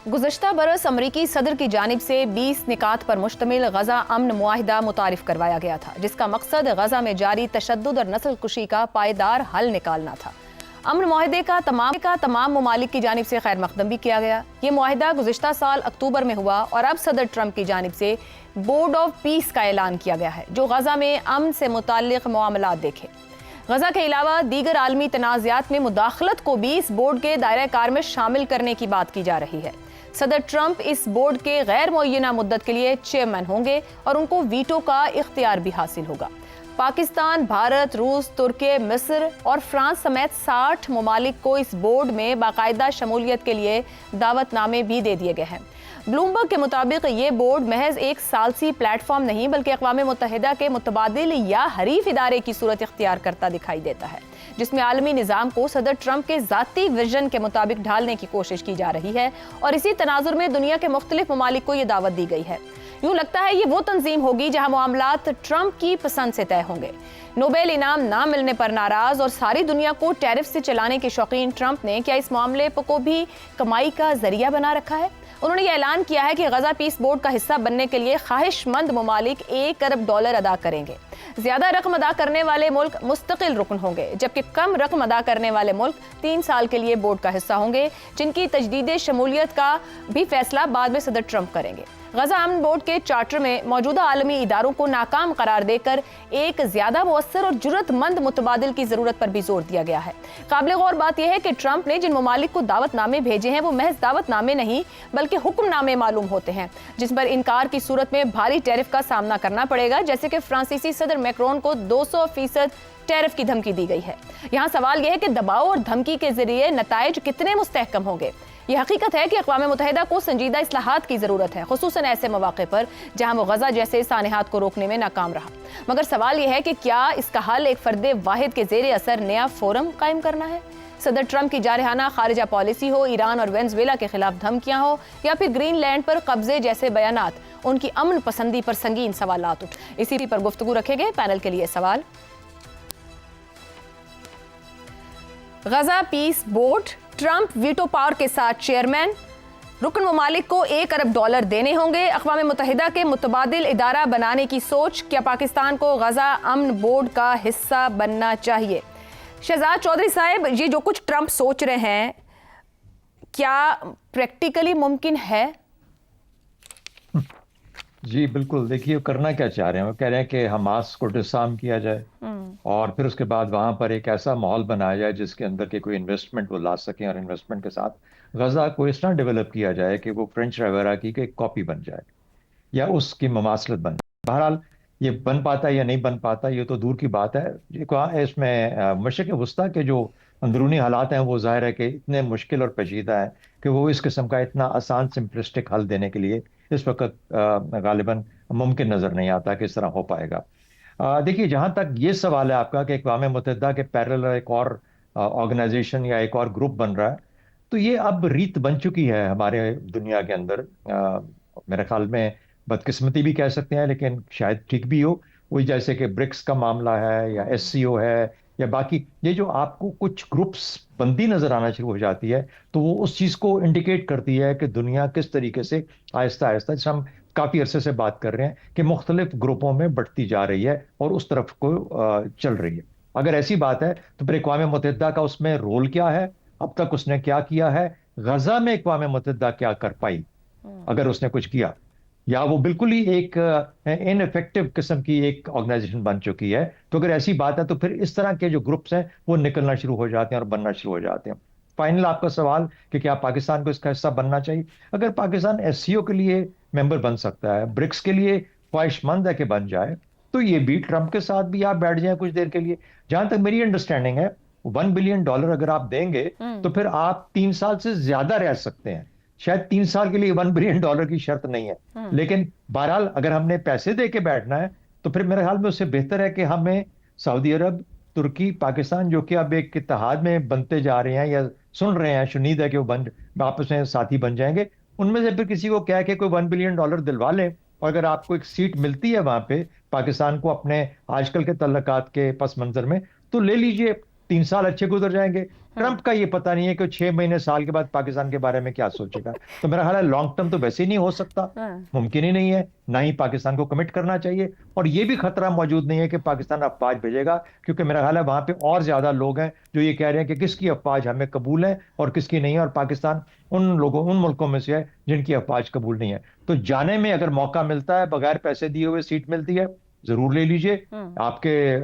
गुज़श्ता बरस अमरीकी सदर की जानिब से 20 निकात पर मुश्तमिल गजा अमन मुआहिदा मुतारिफ करवाया गया था, जिसका मकसद गजा में जारी तशद्दुद और नस्ल कुशी का पायदार हल निकालना था। अमन मुआहिदे का तमाम ममालिक की जानिब से खैर मकदम भी किया गया। ये मुआहिदा गुज़श्ता साल अक्टूबर में हुआ और अब सदर ट्रंप की जानिब से बोर्ड ऑफ पीस का ऐलान किया गया है, जो गजा में अमन से मुताल्लिक़ मामलात देखे। गजा के अलावा दीगर आलमी तनाज़ात में मुदाखलत को भी इस बोर्ड के दायरे कार में शामिल करने की बात की जा रही है। सदर ट्रंप इस बोर्ड के गैर मुअय्यना मुद्दत के लिए चेयरमैन होंगे और उनको वीटो का इख्तियार भी हासिल होगा। पाकिस्तान, भारत, रूस, तुर्की, मिस्र और फ्रांस समेत 60 ममालिक को इस बोर्ड में बाकायदा शमूलियत के लिए दावतनामे भी दे दिए गए हैं। ब्लूमबर्ग के मुताबिक ये बोर्ड महज एक सालसी प्लेटफॉर्म नहीं बल्कि अक़वाम मुत्तहिदा के मुतबादिल या हरीफ इदारे की सूरत इख्तियार करता दिखाई देता है, जिसमें आलमी निज़ाम को सदर ट्रंप के ज़ाती विजन के मुताबिक ढालने की कोशिश की जा रही है और इसी तनाजुर में दुनिया के मुख्तलिफ ममालिक को ये दावत दी गई है। यूँ लगता है ये वो तंजीम होगी जहाँ मामलात ट्रंप की पसंद से तय होंगे। नोबेल इनाम ना मिलने पर नाराज और सारी दुनिया को टैरिफ से चलाने के शौकीन ट्रंप ने क्या इस मामले को भी कमाई का जरिया बना रखा है? उन्होंने ये ऐलान किया है कि गजा पीस बोर्ड का हिस्सा बनने के लिए ख्वाहिशमंद ममालिक $1 अरब अदा करेंगे। ज्यादा रकम अदा करने वाले मुल्क मुस्तकिल रुकन होंगे, जबकि कम रकम अदा करने वाले मुल्क 3 साल के लिए बोर्ड का हिस्सा होंगे, जिनकी तजदीद शमूलियत का भी फैसला बाद में सदर ट्रंप करेंगे। गजा अमन बोर्ड के चार्टर में मौजूदा आलमी इदारों को नाकाम करार देकर एक ज्यादा मुअस्सर और जुर्रतमंद मुतबादिल की जरूरत पर भी जोर दिया गया है। काबिल गौर बात यह है कि ट्रंप ने जिन ममालिक को दावतनामे भेजे हैं वो महज दावतनामे नहीं बल्कि हुक्मनामे मालूम होते हैं, जिस पर इनकार की सूरत में भारी टैरिफ का सामना करना पड़ेगा, जैसे कि फ्रांसीसी सदर मैक्रोन को 200% टैरिफ की धमकी दी गई है। यहाँ सवाल यह है कि दबाव और धमकी के जरिए नताइज कितने मुस्तहकम होंगे। यह हकीकत है कि अक़वाम मुत्तहिदा को संजीदा इस्लाहात की ज़रूरत है, खुसूसन ऐसे मौक़े पर जहाँ वो गजा जैसे सानेहात को रोकने में नाकाम रहा। मगर सवाल यह है कि क्या इसका हल एक फ़र्द वाहिद के ज़ेरे असर नया फोरम कायम करना है? सदर ट्रंप की जारहाना खारिजा पॉलिसी हो, ईरान और वेनेज़ुएला के खिलाफ धमकियाँ हो या फिर ग्रीनलैंड पर कब्जे जैसे बयानात, उनकी अमन पसंदी पर संगीन सवालात उठ। इसी पर गुफ्तगू रखे गए। पैनल के लिए सवाल। Gaza peace board, Trump veto power के साथ चेयरमैन, रुकन ममालिक को $1 अरब देने होंगे, अक़वाम मुत्तहिदा के मुतबादिल इदारा बनाने की सोच, क्या पाकिस्तान को गजा अमन बोर्ड का हिस्सा बनना चाहिए? शहजाद चौधरी साहब, ये जो कुछ ट्रंप सोच रहे हैं क्या प्रैक्टिकली मुमकिन है? जी बिल्कुल। देखिए वो करना क्या चाह रहे हैं, वो कह रहे हैं कि हमास को डिसआर्म किया जाए और फिर उसके बाद वहाँ पर एक ऐसा माहौल बनाया जाए जिसके अंदर के कोई इन्वेस्टमेंट वो ला सकें और इन्वेस्टमेंट के साथ गजा को इस तरह डेवलप किया जाए कि वो फ्रेंच रिवियरा की एक कॉपी बन जाए या उसकी ममासलत बन जाए। बहरहाल ये बन पाता है या नहीं बन पाता ये तो दूर की बात है। इसमें मशरिक़ वस्ता के जो अंदरूनी हालात हैं वो ज़ाहिर है कि इतने मुश्किल और पेचीदा है कि वो इस किस्म का इतना आसान सिंपलिस्टिक हल देने के लिए इस वक्त गालिबन मुमकिन नज़र नहीं आता कि इस तरह हो पाएगा। देखिए जहाँ तक ये सवाल है आपका कि अक़वाम मुत्तहिदा के पैरेलल एक और ऑर्गेनाइजेशन या एक और ग्रुप बन रहा है, तो ये अब रीत बन चुकी है हमारे दुनिया के अंदर। मेरे ख्याल में बदकिस्मती भी कह सकते हैं लेकिन शायद ठीक भी हो। वही जैसे कि ब्रिक्स का मामला है या SCO है या बाकी ये जो आपको कुछ ग्रुप्स बंदी नजर आना शुरू हो जाती है तो वो उस चीज़ को इंडिकेट करती है कि दुनिया किस तरीके से आहिस्ता आहिस्ता, जैसे हम काफ़ी अरसे से बात कर रहे हैं कि मुख्तलिफ ग्रुपों में बढ़ती जा रही है और उस तरफ को चल रही है। अगर ऐसी बात है तो फिर अक़वाम मुत्तहिदा का उसमें रोल क्या है, अब तक उसने क्या किया है, गजा में अक़वाम मुत्तहिदा क्या कर पाई अगर उसने कुछ किया, या वो बिल्कुल ही एक इनइफेक्टिव किस्म की एक ऑर्गेनाइजेशन बन चुकी है। तो अगर ऐसी बात है तो फिर इस तरह के जो ग्रुप्स हैं वो निकलना शुरू हो जाते हैं और बनना शुरू हो जाते हैं। फाइनल आपका सवाल कि क्या पाकिस्तान को इसका हिस्सा बनना चाहिए? अगर पाकिस्तान SCO के लिए मेंबर बन सकता है, ब्रिक्स के लिए ख्वाहिशमंद है कि बन जाए, तो ये भी ट्रंप के साथ भी आप बैठ जाए कुछ देर के लिए। जहां तक मेरी अंडरस्टैंडिंग है $1 बिलियन अगर आप देंगे तो फिर आप 3 साल से ज्यादा रह सकते हैं। शायद 3 साल के लिए $1 बिलियन की शर्त नहीं है, लेकिन बहरहाल अगर हमने पैसे दे के बैठना है तो फिर मेरे ख्याल में उससे बेहतर है कि हमें सऊदी अरब, तुर्की, पाकिस्तान जो कि अब एक इत्तेहाद में बनते जा रहे हैं या सुन रहे हैं, शुनीद है कि वो आपस में साथी बन जाएंगे, उनमें से फिर किसी को कह के कोई $1 बिलियन दिलवा लें और अगर आपको एक सीट मिलती है वहां पे पाकिस्तान को अपने आजकल के तल्लकात के पस मंजर में तो ले लीजिए। 3 سال اچھے گزر جائیں گے. ٹرمپ کا یہ پتہ نہیں ہے کہ 6 مہینے سال کے بعد پاکستان کے بارے میں کیا سوچے گا. تو میرا خیال ہے لانگ ٹرم تو ویسے ہی نہیں ہو سکتا, ممکن ہی نہیں ہے, نہ ہی پاکستان کو کمٹ کرنا چاہیے. اور یہ بھی خطرہ موجود نہیں ہے کہ پاکستان افواج بھیجے گا, کیونکہ میرا خیال ہے وہاں پہ اور زیادہ لوگ ہیں جو یہ کہہ رہے ہیں کہ کس کی افواج ہمیں قبول ہے اور کس کی نہیں ہے, اور پاکستان ان ملکوں میں سے ہے جن کی افواج قبول نہیں ہے. تو جانے میں اگر موقع ملتا ہے, بغیر پیسے دیے ہوئے سیٹ ملتی ہے, ضرور لے لیجئے. آپ کے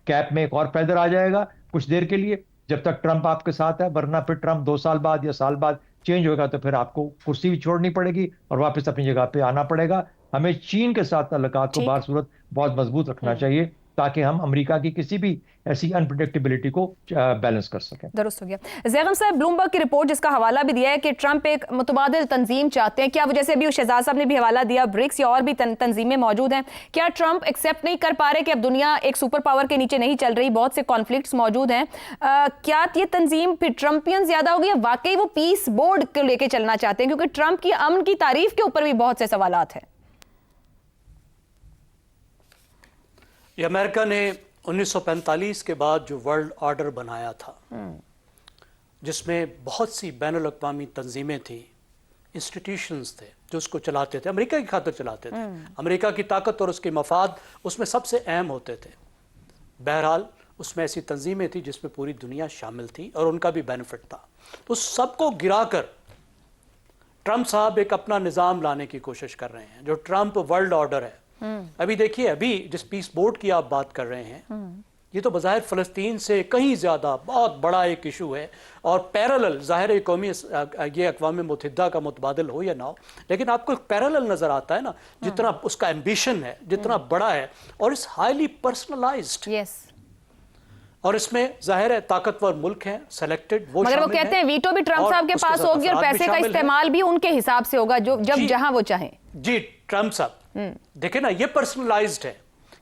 کیپ میں ایک اور فیدر آ جائے گا کچھ دیر کے لیے, جب تک ٹرمپ آپ کے ساتھ ہے. ورنہ پھر ٹرمپ 2 سال بعد یا سال بعد چینج ہوگا تو پھر آپ کو کرسی بھی چھوڑنی پڑے گی اور واپس اپنی جگہ پہ آنا پڑے گا. ہمیں چین کے ساتھ تعلقات کو بہر صورت بہت مضبوط رکھنا چاہیے تاکہ ہم امریکہ کی کسی بھی ایسی انپریڈکٹیبلٹی کو بیلنس کر سکیں. درست ہو گیا. زیغم صاحب, بلومبرگ کی رپورٹ جس کا حوالہ بھی دیا ہے کہ ٹرمپ ایک متبادل تنظیم چاہتے ہیں, کیا وہ جیسے ابھی شہزاد صاحب نے بھی حوالہ دیا برکس یا اور بھی تنظیمیں موجود ہیں, کیا ٹرمپ ایکسیپٹ نہیں کر پا رہے کہ اب دنیا ایک سپر پاور کے نیچے نہیں چل رہی, بہت سے کانفلکٹس موجود ہیں, کیا یہ تنظیم پھر ٹرمپین زیادہ ہوگی یا واقعی وہ پیس بورڈ کو لے کے چلنا چاہتے ہیں, کیونکہ ٹرمپ کی امن کی تعریف کے اوپر بھی بہت سے سوالات ہیں. یہ امریکہ نے 1945 کے بعد جو ورلڈ آرڈر بنایا تھا, جس میں بہت سی بین الاقوامی تنظیمیں تھیں, انسٹیٹیوشنز تھے جو اس کو چلاتے تھے, امریکہ کی خاطر چلاتے تھے, امریکہ کی طاقت اور اس کے مفاد اس میں سب سے اہم ہوتے تھے. بہرحال اس میں ایسی تنظیمیں تھیں جس میں پوری دنیا شامل تھی اور ان کا بھی بینیفٹ تھا. تو سب کو گرا کر ٹرمپ صاحب ایک اپنا نظام لانے کی کوشش کر رہے ہیں, جو ٹرمپ ورلڈ آرڈر ہے. ابھی دیکھیے, ابھی جس پیس بورڈ کی آپ بات کر رہے ہیں, یہ تو بظاہر فلسطین سے کہیں زیادہ بہت بڑا ایک ایشو ہے, اور پیرالل ظاہر قومی یہ اقوام متحدہ کا متبادل ہو یا نہ ہو, لیکن آپ کو ایک پیرالل نظر آتا ہے نا, جتنا اس کا ایمبیشن ہے, جتنا بڑا ہے, اور اس ہائیلی پرسنلائزڈ, اور اس میں ظاہر ہے طاقتور ملک ہیں سلیکٹڈ, مگر وہ کہتے ہیں ویٹو بھی ٹرمپ صاحب کے پاس ہوگی اور پیسے کا استعمال بھی ان کے حساب سے ہوگا جب جہاں وہ چاہیں. جی ٹرمپ صاحب دیکھیں نا, یہ پرسنلائزڈ ہے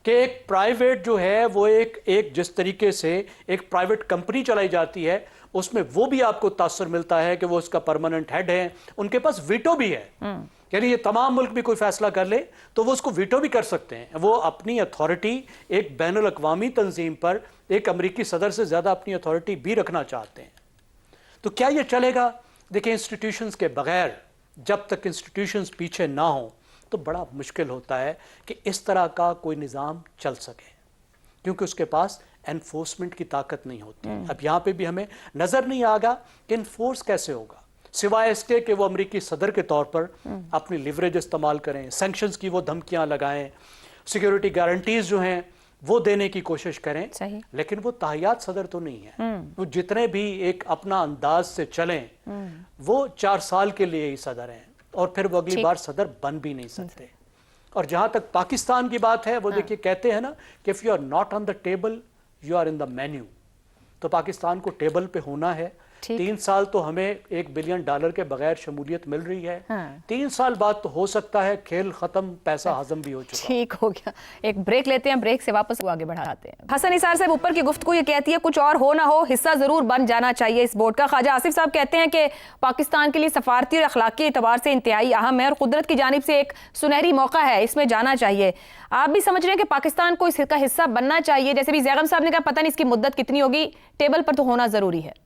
کہ ایک پرائیویٹ جو ہے وہ ایک جس طریقے سے ایک پرائیویٹ کمپنی چلائی جاتی ہے, اس میں وہ بھی آپ کو تاثر ملتا ہے کہ وہ اس کا پرماننٹ ہیڈ ہے, ان کے پاس ویٹو بھی ہے. یعنی یہ تمام ملک بھی کوئی فیصلہ کر لے تو وہ اس کو ویٹو بھی کر سکتے ہیں. وہ اپنی اتھارٹی ایک بین الاقوامی تنظیم پر ایک امریکی صدر سے زیادہ اپنی اتھارٹی بھی رکھنا چاہتے ہیں. تو کیا یہ چلے گا؟ دیکھیں, انسٹیٹیوشنز کے بغیر جب تک انسٹیٹیوشنز پیچھے نہ ہوں تو بڑا مشکل ہوتا ہے کہ اس طرح کا کوئی نظام چل سکے, کیونکہ اس کے پاس انفورسمنٹ کی طاقت نہیں ہوتی. اب یہاں پہ بھی ہمیں نظر نہیں آگا کہ انفورس کیسے ہوگا, سوائے اس کے کہ وہ امریکی صدر کے طور پر اپنی لیوریج استعمال کریں, سینکشنز کی وہ دھمکیاں لگائیں, سیکیورٹی گارنٹیز جو ہیں وہ دینے کی کوشش کریں. لیکن وہ تاحیات صدر تو نہیں ہے, وہ جتنے بھی ایک اپنا انداز سے چلیں وہ 4 سال کے لیے ہی صدر ہیں, اور پھر وہ اگلی بار صدر بن بھی نہیں سکتے. اور جہاں تک پاکستان کی بات ہے, وہ دیکھیے کہتے ہیں نا کہ if you are not on the table, you are in the menu. تو پاکستان کو ٹیبل پہ ہونا ہے. 3 سال تو ہمیں $1 بلین کے بغیر شمولیت مل رہی ہے. 3 سال بعد تو ہو سکتا ہے کھیل ختم, پیسہ ہضم بھی ہو چکا. ٹھیک ہو گیا, ایک بریک لیتے ہیں, بریک سے واپس آگے بڑھاتے ہیں. حسن نثار صاحب اوپر کی گفتگو یہ کہتی ہے کچھ اور ہو نہ ہو حصہ ضرور بن جانا چاہیے اس بورڈ کا. خواجہ آصف صاحب کہتے ہیں کہ پاکستان کے لیے سفارتی اور اخلاقی اعتبار سے انتہائی اہم ہے اور قدرت کی جانب سے ایک سنہری موقع ہے, اس میں جانا چاہیے. آپ بھی سمجھ رہے ہیں کہ پاکستان کو اس کا حصہ بننا چاہیے؟ جیسے بھی زیغم صاحب نے کہا پتہ نہیں اس کی مدت کتنی ہوگی, ٹیبل پر تو ہونا ضروری ہے.